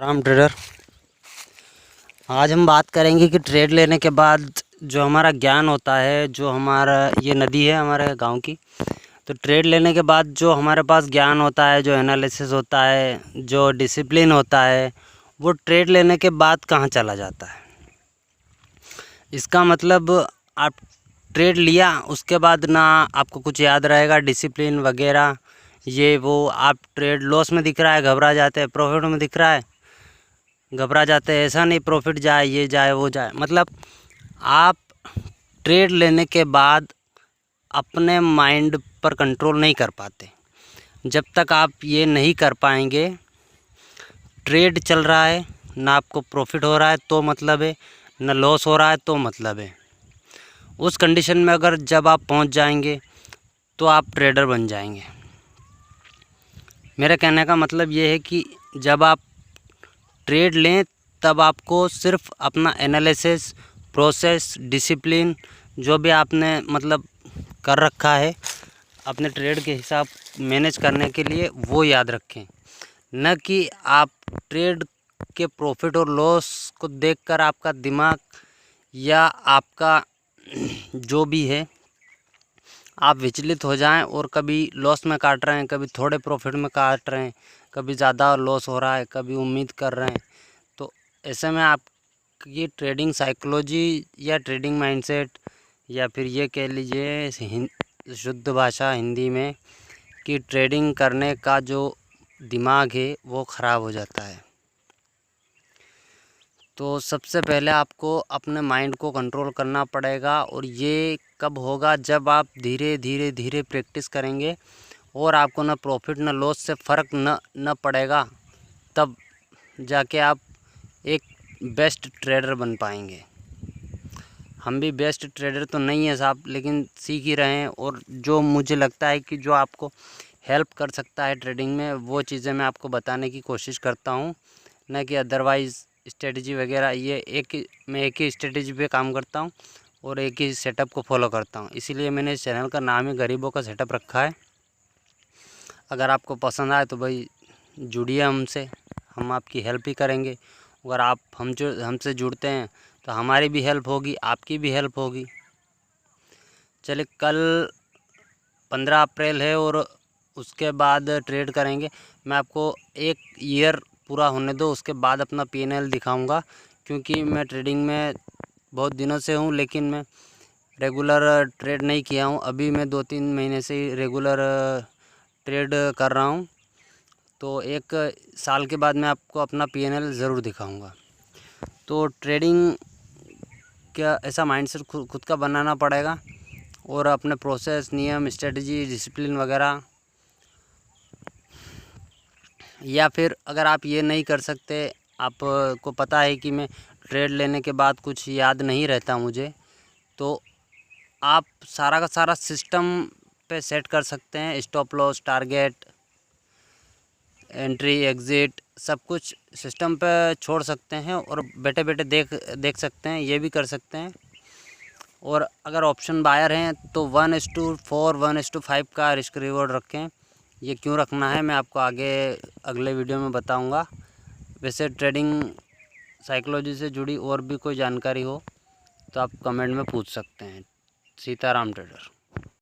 Ram trader. आज हम बात करेंगे कि ट्रेड लेने के बाद जो हमारा ज्ञान होता है, जो हमारा ये नदी है हमारे गांव की, तो ट्रेड लेने के बाद जो हमारे पास ज्ञान होता है, जो एनालिसिस होता है, जो डिसिप्लिन होता है, वो ट्रेड लेने के बाद कहाँ चला जाता है। इसका मतलब आप ट्रेड लिया, उसके बाद ना आपको कुछ याद रहेगा डिसिप्लिन वगैरह, ये वो। आप ट्रेड लॉस में दिख रहा है घबरा जाते हैं, प्रॉफिट में दिख रहा है घबरा जाते हैं। ऐसा नहीं प्रॉफिट जाए, ये जाए, वो जाए। मतलब आप ट्रेड लेने के बाद अपने माइंड पर कंट्रोल नहीं कर पाते। जब तक आप ये नहीं कर पाएंगे, ट्रेड चल रहा है, ना आपको प्रॉफिट हो रहा है तो मतलब है, ना लॉस हो रहा है तो मतलब है। उस कंडीशन में अगर जब आप पहुंच जाएंगे तो आप ट्रेडर बन जाएंगे। मेरे कहने का मतलब ये है कि जब आप ट्रेड लें तब आपको सिर्फ अपना एनालिसिस, प्रोसेस, डिसिप्लिन, जो भी आपने मतलब कर रखा है अपने ट्रेड के हिसाब मैनेज करने के लिए, वो याद रखें। न कि आप ट्रेड के प्रॉफिट और लॉस को देखकर आपका दिमाग या आपका जो भी है आप विचलित हो जाएं और कभी लॉस में काट रहे हैं, कभी थोड़े प्रॉफिट में काट रहे हैं, कभी ज़्यादा लॉस हो रहा है, कभी उम्मीद कर रहे हैं। तो ऐसे में आपकी ट्रेडिंग साइकोलॉजी या ट्रेडिंग माइंडसेट, या फिर ये कह लीजिए शुद्ध भाषा हिंदी में कि ट्रेडिंग करने का जो दिमाग है वो ख़राब हो जाता है। तो सबसे पहले आपको अपने माइंड को कंट्रोल करना पड़ेगा, और ये कब होगा, जब आप धीरे धीरे धीरे प्रैक्टिस करेंगे और आपको ना प्रॉफिट ना लॉस से फ़र्क न पड़ेगा, तब जाके आप एक बेस्ट ट्रेडर बन पाएंगे। हम भी बेस्ट ट्रेडर तो नहीं है साहब, लेकिन सीख ही रहे हैं, और जो मुझे लगता है कि जो आपको हेल्प कर सकता है ट्रेडिंग में, वो चीज़ें मैं आपको बताने की कोशिश करता हूँ। न कि अदरवाइज़ स्ट्रेटजी वगैरह, ये मैं एक ही स्ट्रेटजी पे काम करता हूँ और एक ही सेटअप को फॉलो करता हूँ। इसीलिए मैंने इस चैनल का नाम ही गरीबों का सेटअप रखा है। अगर आपको पसंद आए तो भाई जुड़िए हमसे, हम आपकी हेल्प ही करेंगे। अगर आप हमसे जुड़ते हैं तो हमारी भी हेल्प होगी, आपकी भी हेल्प होगी। चलिए, कल 15 अप्रैल है और उसके बाद ट्रेड करेंगे। मैं आपको एक ईयर पूरा होने दो, उसके बाद अपना P&L दिखाऊंगा, क्योंकि मैं ट्रेडिंग में बहुत दिनों से हूँ, लेकिन मैं रेगुलर ट्रेड नहीं किया हूँ। अभी मैं 2-3 महीने से ही रेगुलर ट्रेड कर रहा हूँ। तो एक साल के बाद मैं आपको अपना P&L ज़रूर दिखाऊंगा। तो ट्रेडिंग का ऐसा माइंडसेट खुद का बनाना पड़ेगा, और अपने प्रोसेस, नियम, स्ट्रेटजी, डिसिप्लिन वगैरह। या फिर अगर आप ये नहीं कर सकते, आपको पता है कि मैं ट्रेड लेने के बाद कुछ याद नहीं रहता मुझे, तो आप सारा का सारा सिस्टम पे सेट कर सकते हैं। Stop loss, target, entry, exit, सब कुछ सिस्टम पे छोड़ सकते हैं और बैठे बैठे देख सकते हैं, ये भी कर सकते हैं। और अगर ऑप्शन बायर हैं तो 1:4, 1:5 का रिस्क रिवॉर्ड रखें। ये क्यों रखना है मैं आपको अगले वीडियो में बताऊंगा। वैसे ट्रेडिंग साइकोलॉजी से जुड़ी और भी कोई जानकारी हो तो आप कमेंट में पूछ सकते हैं। सीताराम ट्रेडर।